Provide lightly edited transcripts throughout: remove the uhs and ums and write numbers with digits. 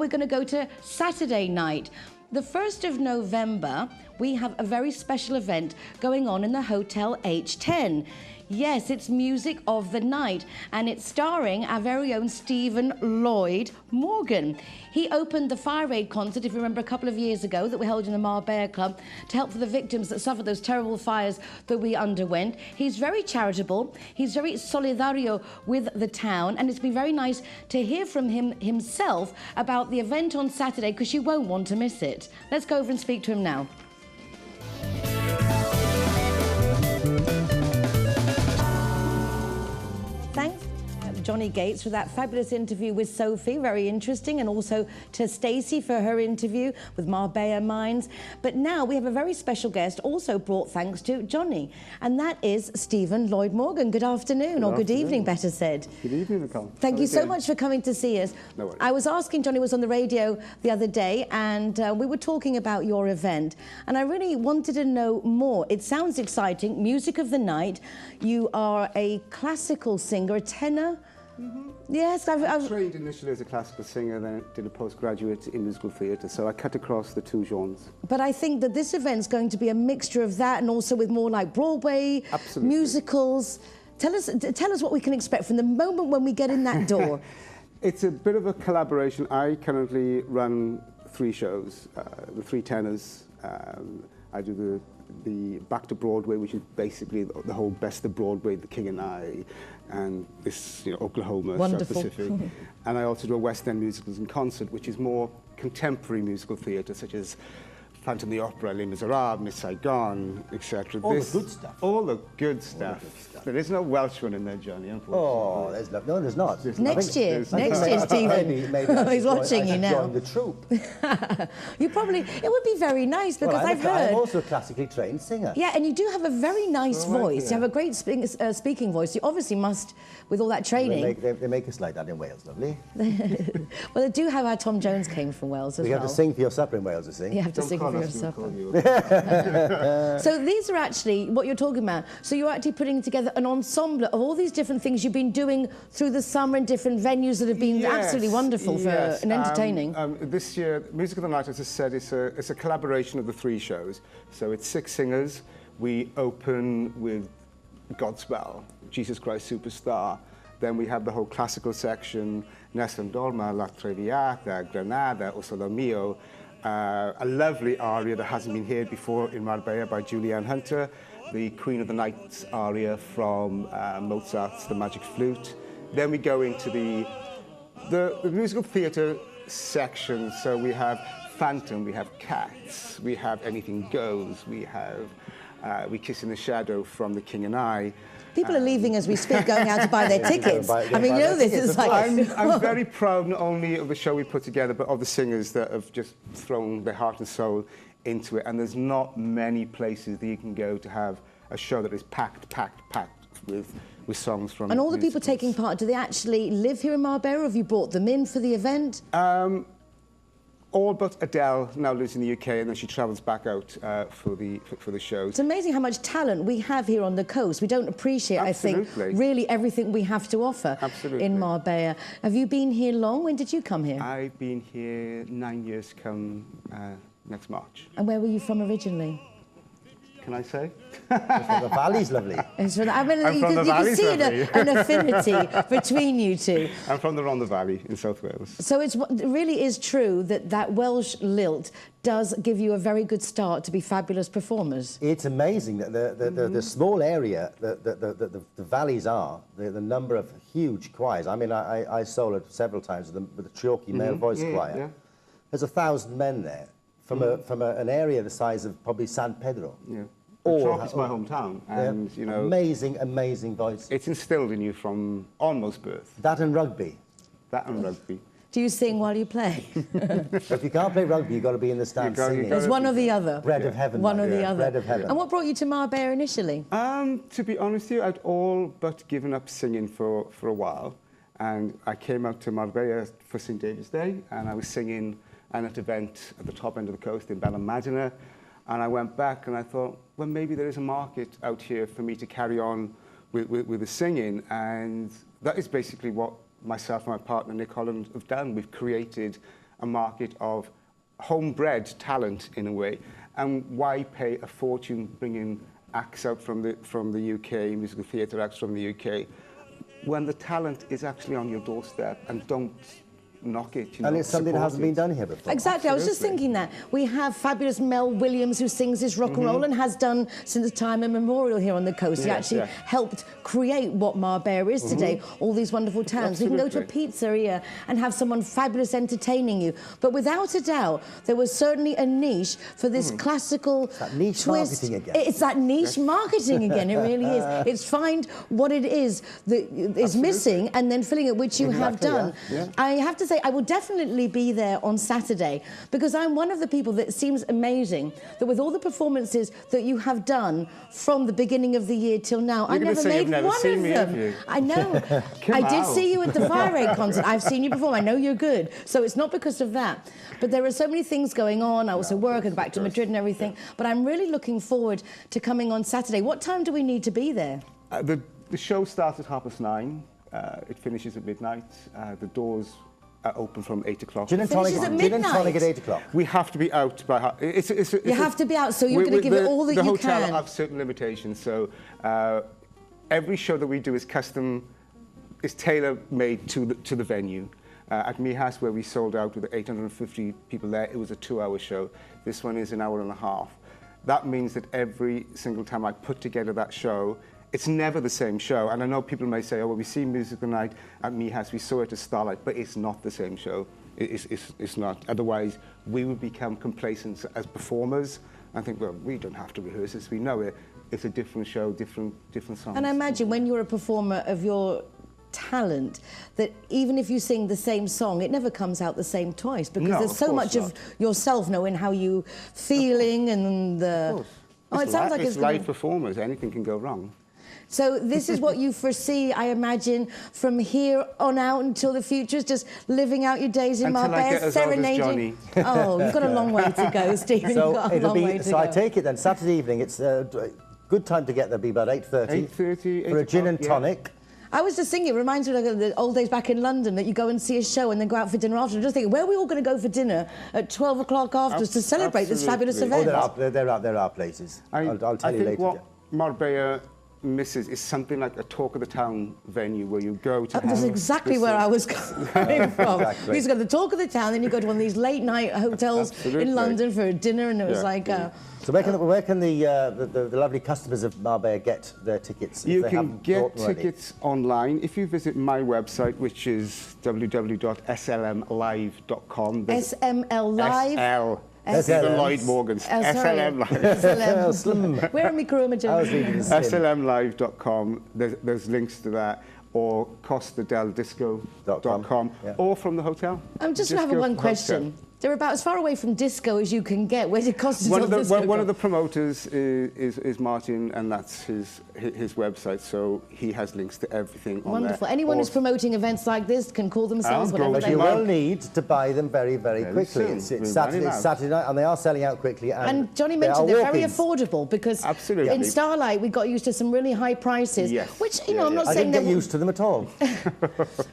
we're going to go to Saturday night. The 1st of November, we have a very special event going on in the Hotel H10. Yes, it's Music of the Night, and it's starring our very own Stephen Lloyd Morgan. He opened the Fire Aid concert, if you remember, a couple of years ago that we held in the Marbella Club to help for the victims that suffered those terrible fires that we underwent. He's very charitable. He's very solidario with the town, and it's been very nice to hear from him himself about the event on Saturday, because you won't want to miss it. Let's go over and speak to him now. Thanks, Johnny Gates, for that fabulous interview with Sophie, very interesting, and also to Stacey for her interview with Marbella Mines. But now we have a very special guest, also brought thanks to Johnny, and that is Stephen Lloyd Morgan. Good afternoon, or good evening, better said. Good evening, Nicole. Thank you so much for coming to see us. No worries. I was asking, Johnny was on the radio the other day, and we were talking about your event, and I really wanted to know more. It sounds exciting, Music of the Night. You are a classical singer, a tenor. Mm-hmm. Yes, I trained initially as a classical singer, then did a postgraduate in musical theatre, so I cut across the two genres. But I think that this event's going to be a mixture of that and also with more like Broadway, musicals. Tell us what we can expect from the moment when we get in that door. It's a bit of a collaboration. I currently run 3 shows, the 3 tenors. I do the Back to Broadway, which is basically the whole Best of Broadway, The King and I, and this, Oklahoma, South Pacific. And I also do a West End musicals in concert, which is more contemporary musical theatre, such as Phantom of the Opera, Les Miserables, Miss Saigon, etc. All the good stuff. All the good stuff. There is no Welsh one in there, Johnny, unfortunately. Oh, there's no, there's not. Next year, Stephen. Maybe he's watching you now. Join the troupe. You probably, it would be very nice, because I've heard. I'm also a classically trained singer. Yeah, and you do have a very nice voice. You have a great speaking voice. You obviously must, with all that training. They make us like that in Wales, lovely. Well, they do have our Tom Jones came from Wales as well. You have to sing for your supper in Wales, you see. You have to sing for your supper. So these are actually what you're talking about. So you're actually putting together an ensemble of all these different things you've been doing through the summer in different venues that have been absolutely wonderful for and entertaining. This year, Music of the Night, as I said, it's a collaboration of the 3 shows. So it's 6 singers. We open with Godspell, Jesus Christ Superstar. Then we have the whole classical section, Nessun Dorma, La Traviata, Granada, O Sole Mio, a lovely aria that hasn't been heard before in Marbella by Julianne Hunter, the Queen of the Night aria from Mozart's The Magic Flute. Then we go into the musical theatre section, so we have Phantom, we have Cats, we have Anything Goes, we have We Kiss in the Shadow from The King and I. People are leaving as we speak, going out to buy their tickets. I mean, this is like... I'm very proud not only of the show we put together, but of the singers that have just thrown their heart and soul into it. And there's not many places that you can go to have a show that is packed with songs from... And all the people taking part, do they actually live here in Marbella, or have you brought them in for the event? All but Adele now lives in the UK, and then she travels back out for the shows. It's amazing how much talent we have here on the coast. We don't appreciate, I think, really everything we have to offer in Marbella. Have you been here long? When did you come here? I've been here 9 years come next March. And where were you from originally? Can I say? From the valley's lovely. You can see an affinity between you two. I'm from the Rhondda Valley in South Wales. So it really is true that Welsh lilt does give you a very good start to be fabulous performers. It's amazing that the small area that the valleys are, the number of huge choirs. I mean, I soloed several times with the Treorchy male voice choir. Yeah. There's 1,000 men there from an area the size of probably San Pedro. Yeah. Treorchy's my hometown, and amazing voice. It's instilled in you from almost birth. That and rugby. That and rugby. Do you sing while you play? If you can't play rugby, you've got to be in the stand singing. There's one or the other. Bread of heaven. One or the other. Bread of heaven. And what brought you to Marbella initially? To be honest with you, I'd all but given up singing for a while, and I came out to Marbella for St David's Day, and I was singing at an event at the top end of the coast in Ballinmadena. And I went back and I thought, well, maybe there is a market out here for me to carry on with the singing. And that is basically what myself and my partner, Nick Holland, have done. We've created a market of homebred talent in a way. And why pay a fortune bringing acts out from the UK, musical theatre acts from the UK, when the talent is actually on your doorstep, and don't knock it. And it's something that hasn't been done here before. Exactly. Absolutely. I was just thinking that. We have fabulous Mel Williams, who sings this rock and roll and has done since time immemorial here on the coast. He actually helped create what Marbella is today, all these wonderful towns. You can go to a pizzeria and have someone fabulous entertaining you. But without a doubt, there was certainly a niche for this classical that niche twist. Marketing again. It's that niche marketing again. It really is. It's find what it is that is missing and then filling it, which you have done. I have to say, I will definitely be there on Saturday, because I'm one of the people that seems amazing that with all the performances that you have done from the beginning of the year till now, I never made one of them. I know. I did see you at the Fire Rate concert. I've seen you perform. I know you're good. So it's not because of that. But there are so many things going on. I also work and go back to Madrid and everything. But I'm really looking forward to coming on Saturday. What time do we need to be there? The show starts at 9:30. It finishes at midnight. The doors are open from 8 o'clock. Gin and tonic at 8 o'clock. We have to be out by... You have to be out, so you're going to give it all that you can. The hotel have certain limitations, so every show that we do is tailor-made to the venue. At Mijas, where we sold out with 850 people there, it was a 2-hour show. This one is an hour and a half. That means that every single time I put together that show, it's never the same show. And I know people may say, oh, well, we see Music the Night at Mijas, we saw it at Starlight, but it's not the same show. It's not. Otherwise, we would become complacent as performers and think, well, we don't have to rehearse this, we know it. It's a different show, different songs. And I imagine when you're a performer of your talent, that even if you sing the same song, it never comes out the same twice, because there's so much of yourself knowing how you feeling and the... Oh, it sounds like it's live performers, anything can go wrong. So this is what you foresee, I imagine, from here on out until the future, is just living out your days in Marbella, serenading. Oh, you've got a long way to go, Stephen. So you've got a long way to go. I take it then, Saturday evening, it's a good time to get there, be about 8:30. 8:30 for a gin and tonic. I was just thinking, it reminds me of the old days back in London, that you go and see a show and then go out for dinner after. I'm just thinking, where are we all going to go for dinner at 12 o'clock afterwards to celebrate this fabulous event? Oh, there are places. I'll tell you later. What Marbella misses is something like a talk of the town venue where you go to... That's exactly where I was coming from. Exactly. You go to the talk of the town, then you go to one of these late night hotels in London for a dinner, and it was like... So where can the lovely customers of Marbella get their tickets? You can get tickets online if you visit my website, which is www.slmlive.com. SML Live? Stephen Lloyd Morgan's SLM Live. SLM. Where am I SLMlive.com. There's links to that, or costadeldisco.com, or from the hotel. I'm just going to have one question. They're about as far away from disco as you can get. Where's it Costa del Disco? One of the promoters is Martin, and that's his website, so he has links to everything on Wonderful. there. Anyone who's promoting events like this can call themselves whatever they want. want. You will need to buy them very, very quickly. It's Saturday night, and they are selling out quickly. And Johnny mentioned they're very affordable, because in Starlight we got used to some really high prices, which, you know, I'm not saying... I didn't get used to them at all.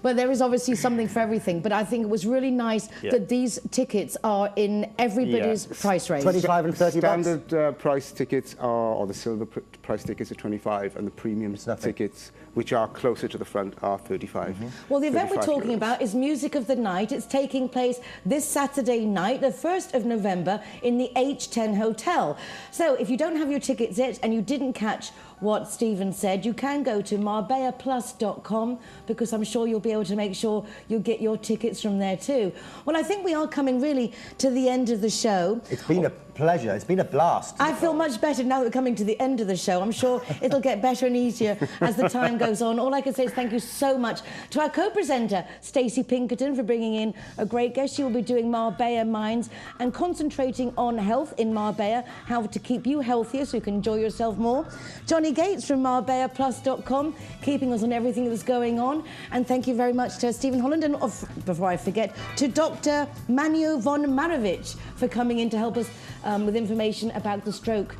Well, there is obviously something for everything, but I think it was really nice that these tickets are in everybody's price range. 25 and 30 bucks? Standard price tickets are, or the silver price tickets are 25, and the premium tickets, which are closer to the front, are 35. Well, the event we're talking about is Music of the Night. It's taking place this Saturday night, the 1st of November, in the H10 Hotel. So if you don't have your tickets yet and you didn't catch what Stephen said, you can go to marbellaplus.com, because I'm sure you'll be able to make sure you get your tickets from there too. Well, I think we are coming really to the end of the show. It's been a pleasure. It's been a blast. I feel much better now that we're coming to the end of the show. I'm sure it'll get better and easier as the time goes on. All I can say is thank you so much to our co-presenter, Stacey Pinkerton, for bringing in a great guest. She will be doing Marbella Minds and concentrating on health in Marbella, how to keep you healthier so you can enjoy yourself more. Johnny Gates from marbellaplus.com, keeping us on everything that's going on. And thank you very much to Stephen Holland, and before I forget, to Dr. Manio von Marovich for coming in to help us with information about the stroke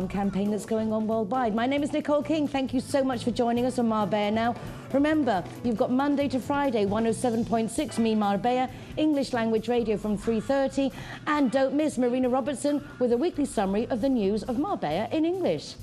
campaign that's going on worldwide. My name is Nicole King. Thank you so much for joining us on Marbella Now. Remember, you've got Monday to Friday, 107.6 Me Marbella, English language radio from 3:30, and don't miss Marina Robertson with a weekly summary of the news of Marbella in English.